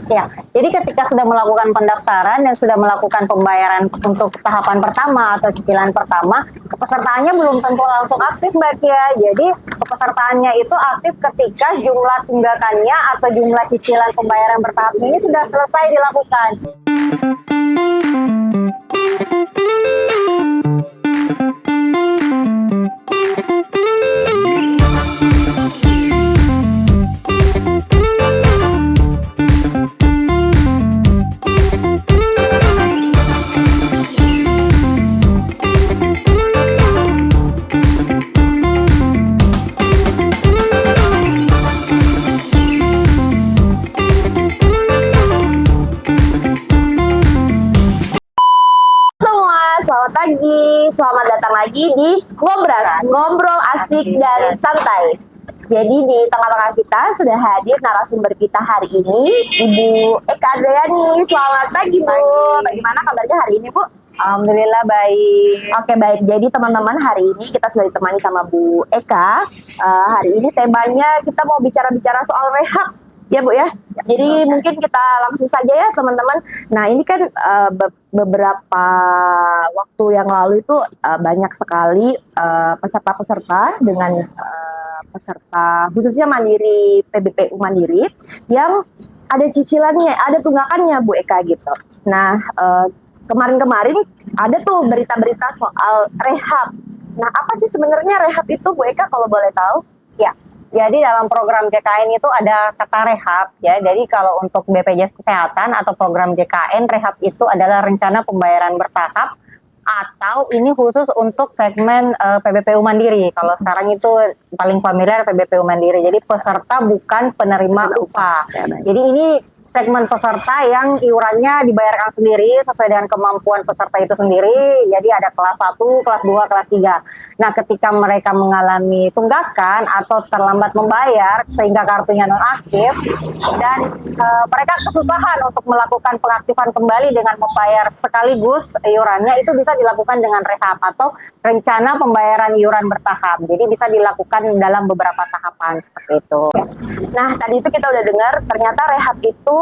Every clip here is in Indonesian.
Ya, jadi ketika sudah melakukan pendaftaran dan sudah melakukan pembayaran untuk tahapan pertama atau cicilan pertama, kepesertaannya belum tentu langsung aktif, Mbak Kia. Jadi kepesertaannya itu aktif ketika jumlah tunggakannya atau jumlah cicilan pembayaran bertahap ini sudah selesai dilakukan. Selamat pagi, selamat datang lagi di Ngobras, ngobrol asik dan santai. Jadi di tengah-tengah kita sudah hadir narasumber kita hari ini, Ibu Eka Adriani. Selamat pagi, Bu. Bagaimana kabarnya hari ini, Bu? Alhamdulillah baik. Oke, baik. Jadi teman-teman, hari ini kita sudah ditemani sama Bu Eka. Hari ini temanya kita mau bicara-bicara soal rehab. Ya Bu ya, jadi mungkin kita langsung saja ya teman-teman. Nah ini kan beberapa waktu yang lalu itu banyak sekali peserta-peserta dengan peserta khususnya Mandiri, PBPU Mandiri yang ada cicilannya, ada tunggakannya Bu Eka gitu. Nah kemarin-kemarin ada tuh berita-berita soal rehab. Nah apa sih sebenarnya rehab itu Bu Eka kalau boleh tahu? Ya. Jadi dalam program JKN itu ada kata rehab ya. Jadi kalau untuk BPJS Kesehatan atau program JKN, rehab itu adalah rencana pembayaran bertahap atau ini khusus untuk segmen PBPU Mandiri. Kalau sekarang itu paling familiar PBPU Mandiri. Jadi peserta bukan penerima upah. Jadi ini segmen peserta yang iurannya dibayarkan sendiri sesuai dengan kemampuan peserta itu sendiri. Jadi ada kelas 1, kelas 2, kelas 3. Nah, ketika mereka mengalami tunggakan atau terlambat membayar sehingga kartunya nonaktif dan mereka kesusahan untuk melakukan pengaktifan kembali dengan membayar sekaligus iurannya, itu bisa dilakukan dengan rehab atau rencana pembayaran iuran bertahap. Jadi bisa dilakukan dalam beberapa tahapan seperti itu. Nah, tadi itu kita udah dengar ternyata rehab itu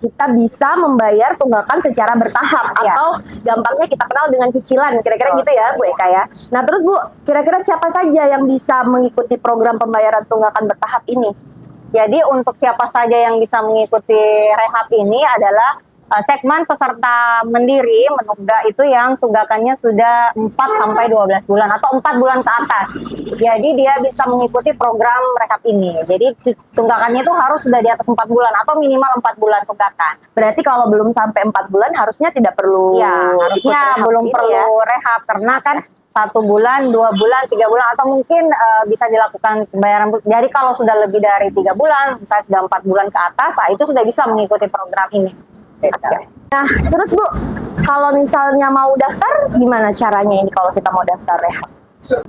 kita bisa membayar tunggakan secara bertahap atau gampangnya kita kenal dengan cicilan, kira-kira gitu ya Bu Eka ya. Nah terus Bu, kira-kira siapa saja yang bisa mengikuti program pembayaran tunggakan bertahap ini? Jadi untuk siapa saja yang bisa mengikuti rehab ini adalah segmen peserta Mandiri Menugda itu yang tunggakannya sudah 4 sampai 12 bulan atau 4 bulan ke atas. Jadi dia bisa mengikuti program rehab ini. Jadi tunggakannya itu harus sudah di atas 4 bulan atau minimal 4 bulan tunggakan. Berarti kalau belum sampai 4 bulan harusnya tidak perlu. Ya, harusnya belum perlu rehab karena kan 1 bulan, 2 bulan, 3 bulan atau mungkin bisa dilakukan pembayaran. Jadi kalau sudah lebih dari 3 bulan, misalnya sudah 4 bulan ke atas, itu sudah bisa mengikuti program ini. Okay. Nah, terus Bu, kalau misalnya mau daftar, gimana caranya ini kalau kita mau daftar rehab?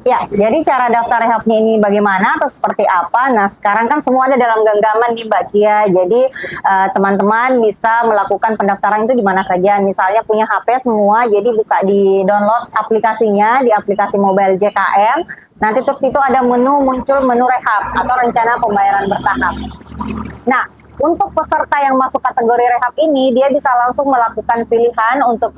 Ya, jadi cara daftar rehabnya ini bagaimana atau seperti apa? Nah, sekarang kan semua ada dalam genggaman di Mbak Kia. Jadi teman-teman bisa melakukan pendaftaran itu di mana saja. Misalnya punya HP semua, jadi buka di download aplikasinya di aplikasi mobile JKM. Nanti terus itu ada muncul menu rehab atau rencana pembayaran bertahap. Nah, untuk peserta yang masuk kategori rehab ini, dia bisa langsung melakukan pilihan untuk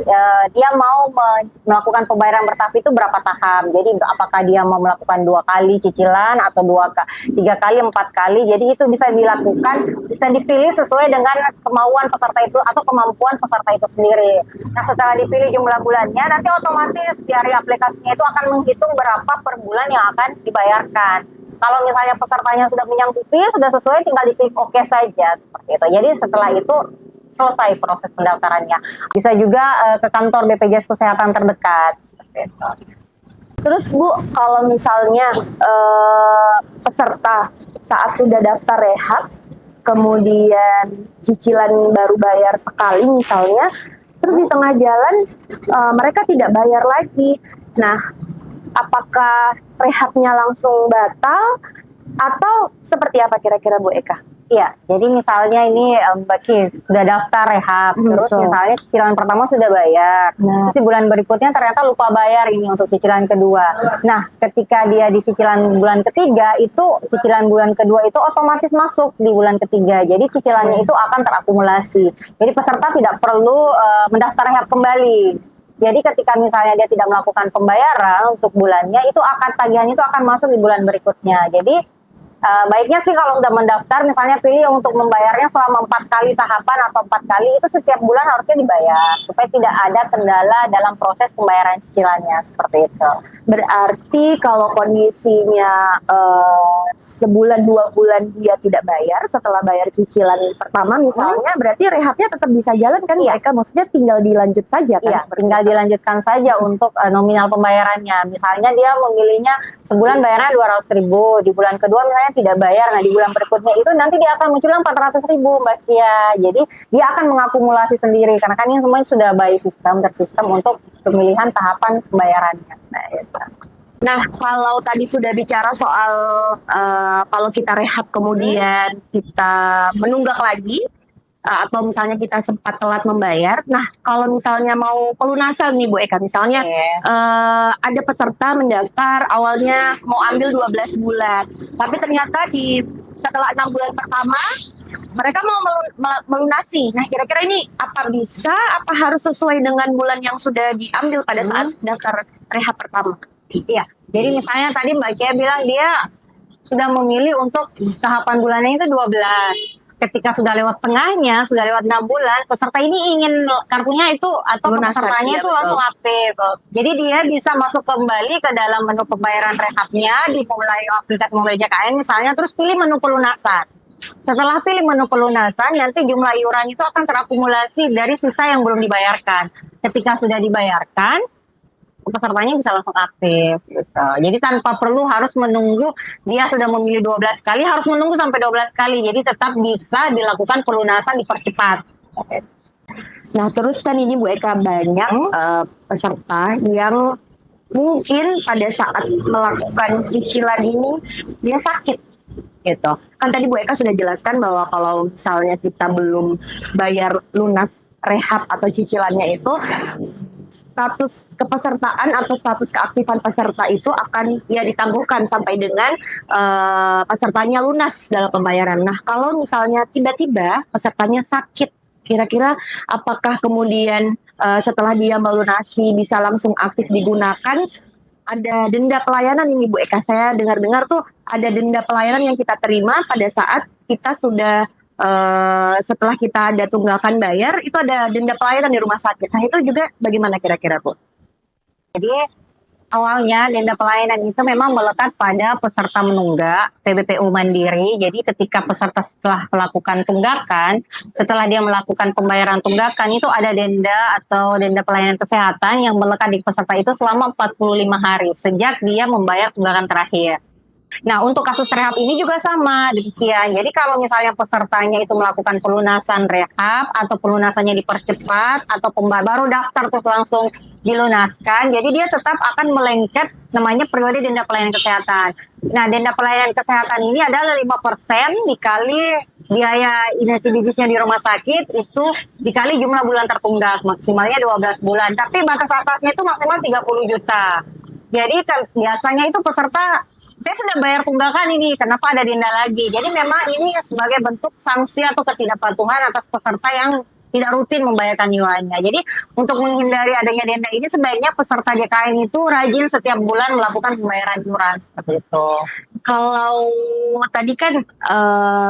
dia mau melakukan pembayaran bertahap itu berapa tahap. Jadi apakah dia mau melakukan 2 kali cicilan atau 3 kali, 4 kali. Jadi itu bisa dilakukan, bisa dipilih sesuai dengan kemauan peserta itu atau kemampuan peserta itu sendiri. Nah setelah dipilih jumlah bulannya, nanti otomatis dari aplikasinya itu akan menghitung berapa per bulan yang akan dibayarkan. Kalau misalnya pesertanya sudah menyanggupi, sudah sesuai, tinggal diklik OK saja seperti itu. Jadi setelah itu selesai proses pendaftarannya. Bisa juga ke kantor BPJS Kesehatan terdekat seperti itu. Terus Bu, kalau misalnya peserta saat sudah daftar rehab, kemudian cicilan baru bayar sekali misalnya, terus di tengah jalan mereka tidak bayar lagi. Nah, apakah rehabnya langsung batal atau seperti apa kira-kira Bu Eka? Iya, jadi misalnya ini Mbak Ki sudah daftar rehab, terus betul. misalnya cicilan pertama sudah bayar, Nah. terus di bulan berikutnya ternyata lupa bayar ini untuk cicilan kedua. Nah, ketika dia di cicilan bulan ketiga, itu cicilan bulan kedua itu otomatis masuk di bulan ketiga. Jadi cicilannya itu akan terakumulasi. Jadi peserta tidak perlu mendaftar rehab kembali. Jadi ketika misalnya dia tidak melakukan pembayaran untuk bulannya, itu akan tagihan itu akan masuk di bulan berikutnya. Jadi baiknya sih kalau sudah mendaftar, misalnya pilih untuk membayarnya selama 4 kali tahapan atau 4 kali itu setiap bulan harusnya dibayar supaya tidak ada kendala dalam proses pembayaran cicilannya seperti itu. Berarti kalau kondisinya sebulan 2 bulan dia tidak bayar setelah bayar cicilan pertama misalnya, berarti rehabnya tetap bisa jalan kan? Iya. Mereka maksudnya tinggal dilanjut saja kan? Iya, seperti tinggal itu. dilanjutkan saja untuk nominal pembayarannya. Misalnya dia memilihnya sebulan bayarnya 200.000, di bulan kedua misalnya tidak bayar, nah di bulan berikutnya itu nanti dia akan munculnya 400.000 Mbak Kia. Jadi dia akan mengakumulasi sendiri karena kan ini semuanya sudah by sistem, tersistem untuk pemilihan tahapan pembayarannya. Nah, itu. Nah, kalau tadi sudah bicara soal kalau kita rehab kemudian kita menunggak lagi atau misalnya kita sempat telat membayar. Nah, kalau misalnya mau pelunasan nih Bu Eka, misalnya ada peserta mendaftar awalnya mau ambil 12 bulan, tapi ternyata setelah 6 bulan pertama mereka mau melunasi. Nah, kira-kira ini apa bisa, apa harus sesuai dengan bulan yang sudah diambil pada saat daftar rehab pertama? Iya, jadi misalnya tadi Mbak Kia bilang dia sudah memilih untuk tahapan bulannya itu 12. Ketika sudah lewat tengahnya, sudah lewat 6 bulan, peserta ini ingin kartunya itu atau Lunasan, pesertanya iya, itu betul. langsung aktif. Jadi dia bisa masuk kembali ke dalam menu pembayaran rehabnya di mulai aplikasi mobile JKN misalnya, terus pilih menu pelunasan. Setelah pilih menu pelunasan, nanti jumlah iuran itu akan terakumulasi dari sisa yang belum dibayarkan. Ketika sudah dibayarkan, pesertanya bisa langsung aktif gitu. Jadi tanpa perlu harus menunggu dia sudah memilih 12 kali, harus menunggu sampai 12 kali. Jadi tetap bisa dilakukan pelunasan dipercepat. Nah, terus kan ini Bu Eka banyak peserta yang mungkin pada saat melakukan cicilan ini dia sakit gitu. Kan tadi Bu Eka sudah jelaskan bahwa kalau misalnya kita belum bayar lunas rehab atau cicilannya itu, status kepesertaan atau status keaktifan peserta itu akan ya ditangguhkan sampai dengan pesertanya lunas dalam pembayaran. Nah, kalau misalnya tiba-tiba pesertanya sakit, kira-kira apakah kemudian setelah dia melunasi bisa langsung aktif digunakan? Ada denda pelayanan ini Bu Eka, saya dengar-dengar tuh ada denda pelayanan yang kita terima pada saat kita sudah setelah kita ada tunggakan bayar, itu ada denda pelayanan di rumah sakit. Nah, itu juga bagaimana kira-kira Bu? Jadi awalnya denda pelayanan itu memang melekat pada peserta menunggak PBPU Mandiri. Jadi ketika peserta setelah melakukan tunggakan, setelah dia melakukan pembayaran tunggakan itu ada denda atau denda pelayanan kesehatan yang melekat di peserta itu selama 45 hari sejak dia membayar tunggakan terakhir. Nah, untuk kasus rehab ini juga sama demikian. Jadi kalau misalnya pesertanya itu melakukan pelunasan rehab atau pelunasannya dipercepat atau baru daftar terus langsung dilunaskan, jadi dia tetap akan melengket namanya periode denda pelayanan kesehatan. Nah, denda pelayanan kesehatan ini adalah 5% dikali biaya inasi-bijisnya di rumah sakit itu dikali jumlah bulan tertunggak, maksimalnya 12 bulan. Tapi batas atasnya itu maksimal 30 juta. Jadi biasanya itu peserta saya sudah bayar tunggakan ini, kenapa ada denda lagi? Jadi memang ini sebagai bentuk sanksi atau ketidakpatuhan atas peserta yang tidak rutin membayarkan iurannya. Jadi untuk menghindari adanya denda ini sebaiknya peserta JKN itu rajin setiap bulan melakukan pembayaran iuran seperti itu. Kalau tadi kan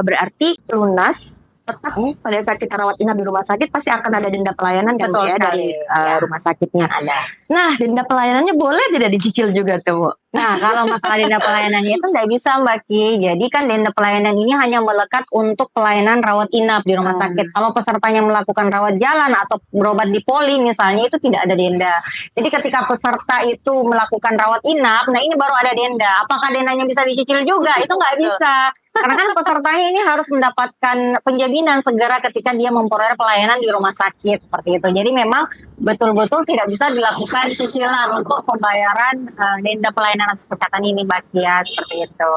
berarti lunas tetap pada saat kita rawat inap di rumah sakit pasti akan ada denda pelayanan kan Betul Bu, ya sekali. dari rumah sakitnya. Ada. Nah, denda pelayanannya boleh tidak dicicil juga tuh Bu? Nah, kalau masalah denda pelayanannya itu nggak bisa Mbak Ki. Jadi kan denda pelayanan ini hanya melekat untuk pelayanan rawat inap di rumah sakit. Kalau pesertanya melakukan rawat jalan atau berobat di poli misalnya itu tidak ada denda. Jadi ketika peserta itu melakukan rawat inap, nah ini baru ada denda. Apakah dendanya bisa dicicil juga? Itu nggak bisa. Karena kan pesertanya ini harus mendapatkan penjaminan segera ketika dia memperoleh pelayanan di rumah sakit seperti itu. Jadi memang betul-betul tidak bisa dilakukan cicilan untuk pembayaran denda pelayanan kesehatan ini, Mbak Kia, seperti itu.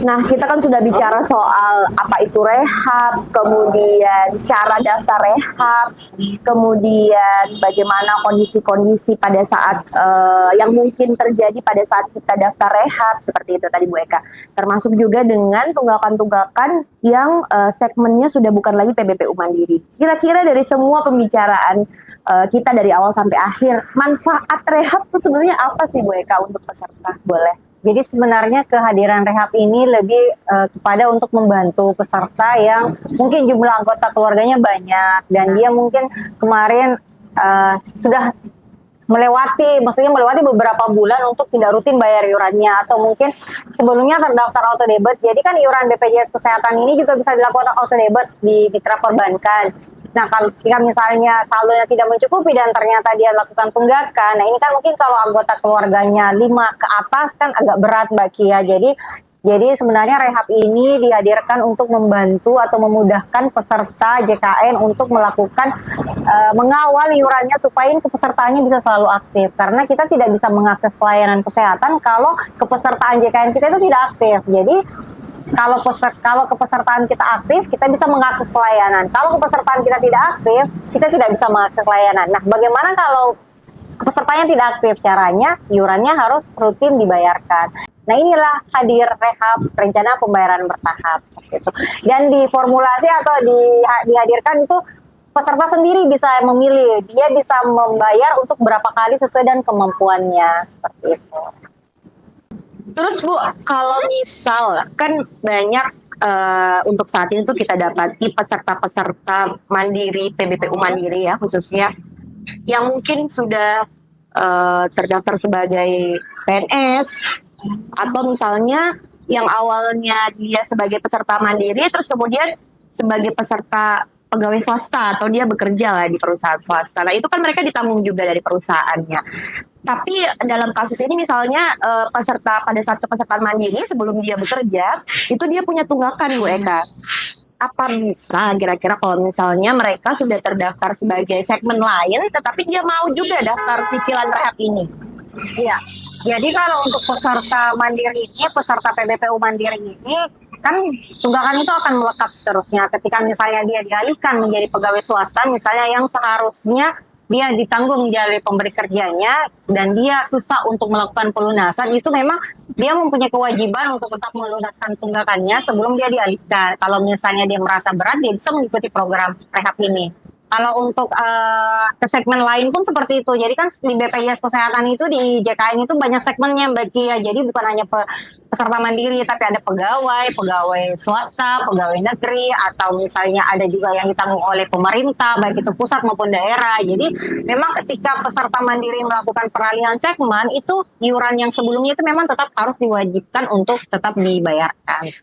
Nah, kita kan sudah bicara soal apa itu rehab, kemudian cara daftar rehab, kemudian bagaimana kondisi-kondisi pada saat yang mungkin terjadi pada saat kita daftar rehab, seperti itu tadi Bu Eka. Termasuk juga dengan tunggakan-tunggakan yang segmennya sudah bukan lagi PBPU Mandiri. Kira-kira dari semua pembicaraan kita dari awal sampai akhir, manfaat rehab itu sebenarnya apa sih Bu Eka untuk peserta? Boleh. Jadi sebenarnya kehadiran rehab ini lebih kepada untuk membantu peserta yang mungkin jumlah anggota keluarganya banyak dan dia mungkin kemarin sudah melewati beberapa bulan untuk tidak rutin bayar iurannya, atau mungkin sebelumnya terdaftar auto debit. Jadi kan iuran BPJS Kesehatan ini juga bisa dilakukan auto debit di mitra perbankan. Nah, kalau jika misalnya saldonya tidak mencukupi dan ternyata dia lakukan tunggakan, nah ini kan mungkin kalau anggota keluarganya 5 ke atas kan agak berat Mbak Kia. Jadi sebenarnya rehab ini dihadirkan untuk membantu atau memudahkan peserta JKN untuk melakukan mengawal iurannya supaya kepesertaannya bisa selalu aktif. Karena kita tidak bisa mengakses layanan kesehatan kalau kepesertaan JKN kita itu tidak aktif. Jadi kalau kepesertaan kita aktif, kita bisa mengakses layanan. Kalau kepesertaan kita tidak aktif, kita tidak bisa mengakses layanan. Nah, bagaimana kalau kepesertaannya tidak aktif? Caranya, iurannya harus rutin dibayarkan. Nah, inilah hadir rehab rencana pembayaran bertahap. Gitu. Dan di formulasi atau dihadirkan itu peserta sendiri bisa memilih. Dia bisa membayar untuk berapa kali sesuai dengan kemampuannya. Seperti itu. Terus Bu, kalau misal kan banyak untuk saat ini tuh kita dapati peserta-peserta mandiri, PBPU Mandiri ya khususnya, yang mungkin sudah terdaftar sebagai PNS, atau misalnya yang awalnya dia sebagai peserta mandiri, terus kemudian sebagai peserta pegawai swasta atau dia bekerja lah di perusahaan swasta. Nah itu kan mereka ditanggung juga dari perusahaannya. Tapi dalam kasus ini misalnya peserta pada saat kepesertaan mandiri sebelum dia bekerja itu dia punya tunggakan Bu Eka. Apa bisa kira-kira kalau misalnya mereka sudah terdaftar sebagai segmen lain tetapi dia mau juga daftar cicilan rehab ini? Iya. Jadi kalau untuk peserta mandiri ini, peserta PBPU Mandiri ini kan tunggakan itu akan melekat seterusnya. Ketika misalnya dia dialihkan menjadi pegawai swasta, misalnya yang seharusnya dia ditanggung oleh pemberi kerjanya dan dia susah untuk melakukan pelunasan, itu memang dia mempunyai kewajiban untuk tetap melunaskan tunggakannya sebelum dia dialihkan. Kalau misalnya dia merasa berat, dia bisa mengikuti program rehab ini. Kalau untuk ke segmen lain pun seperti itu. Jadi kan di BPJS Kesehatan itu, di JKN itu banyak segmennya Mbak Kia. Jadi bukan hanya peserta mandiri, tapi ada pegawai swasta, pegawai negeri, atau misalnya ada juga yang ditanggung oleh pemerintah, baik itu pusat maupun daerah. Jadi memang ketika peserta mandiri melakukan peralihan segmen, itu iuran yang sebelumnya itu memang tetap harus diwajibkan untuk tetap dibayarkan.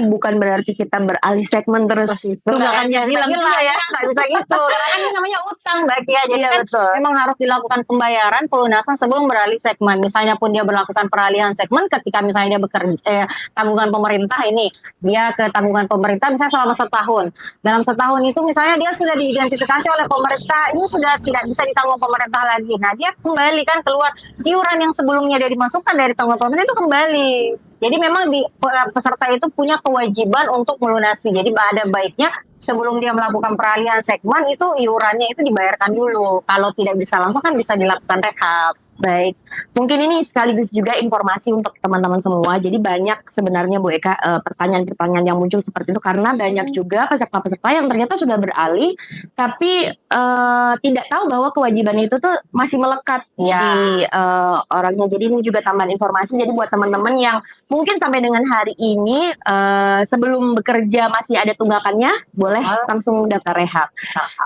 Bukan berarti kita beralih segmen terus tunggakannya hilang ya. Nggak bisa gitu. Karena kan ini namanya utang Mbak Kia. Jadi kan betul. memang harus dilakukan pembayaran pelunasan sebelum beralih segmen. Misalnya pun dia berlakukan peralihan segmen ketika misalnya dia bekerja tanggungan pemerintah ini, dia ke tanggungan pemerintah misalnya selama setahun. Dalam setahun itu misalnya dia sudah diidentifikasi oleh pemerintah, ini sudah tidak bisa ditanggung pemerintah lagi. Nah, dia kembali kan keluar iuran yang sebelumnya dia dimasukkan dari tanggungan pemerintah itu kembali. Jadi memang peserta itu punya kewajiban untuk melunasi. Jadi ada baiknya sebelum dia melakukan peralihan segmen itu iurannya itu dibayarkan dulu. Kalau tidak bisa langsung kan bisa dilakukan rehab. Baik, mungkin ini sekaligus juga informasi untuk teman-teman semua. Jadi banyak sebenarnya Bu Eka pertanyaan-pertanyaan yang muncul seperti itu karena banyak juga peserta-peserta yang ternyata sudah beralih tapi tidak tahu bahwa kewajiban itu tuh masih melekat di orangnya. Jadi ini juga tambahan informasi. Jadi buat teman-teman yang mungkin sampai dengan hari ini sebelum bekerja masih ada tunggakannya, boleh langsung daftar rehab.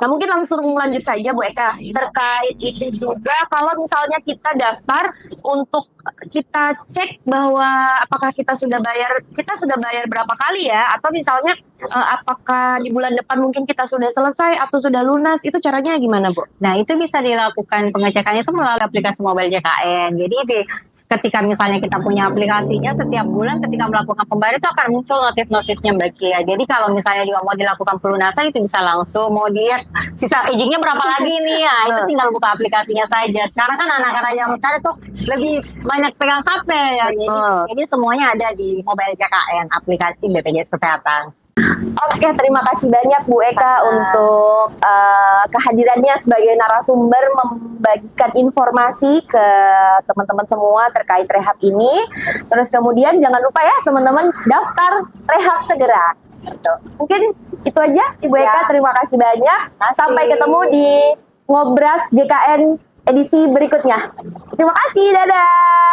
Nah mungkin langsung lanjut saja Bu Eka terkait itu juga. Kalau misalnya kita daftar untuk kita cek bahwa apakah kita sudah bayar berapa kali ya, atau misalnya apakah di bulan depan mungkin kita sudah selesai atau sudah lunas? Itu caranya gimana, Bu? Nah, itu bisa dilakukan pengecekannya itu melalui aplikasi mobile JKN. Jadi ketika misalnya kita punya aplikasinya, setiap bulan ketika melakukan pembayaran itu akan muncul notif-notifnya Mbak Kia. Jadi kalau misalnya juga mau dilakukan pelunasan itu bisa langsung, mau dilihat sisa agingnya berapa lagi nih ya, itu tinggal buka aplikasinya saja. Sekarang kan anak-anak yang sekarang tuh lebih banyak pegang HP ya. Jadi semuanya ada di mobile JKN, aplikasi BPJS Kesehatan. Oke, terima kasih banyak Bu Eka untuk kehadirannya sebagai narasumber membagikan informasi ke teman-teman semua terkait rehab ini. Terus kemudian jangan lupa ya teman-teman daftar rehab segera. Gitu. Mungkin itu aja Ibu Eka, terima kasih banyak. Sampai ketemu di Ngobras JKN edisi berikutnya. Terima kasih, dadah.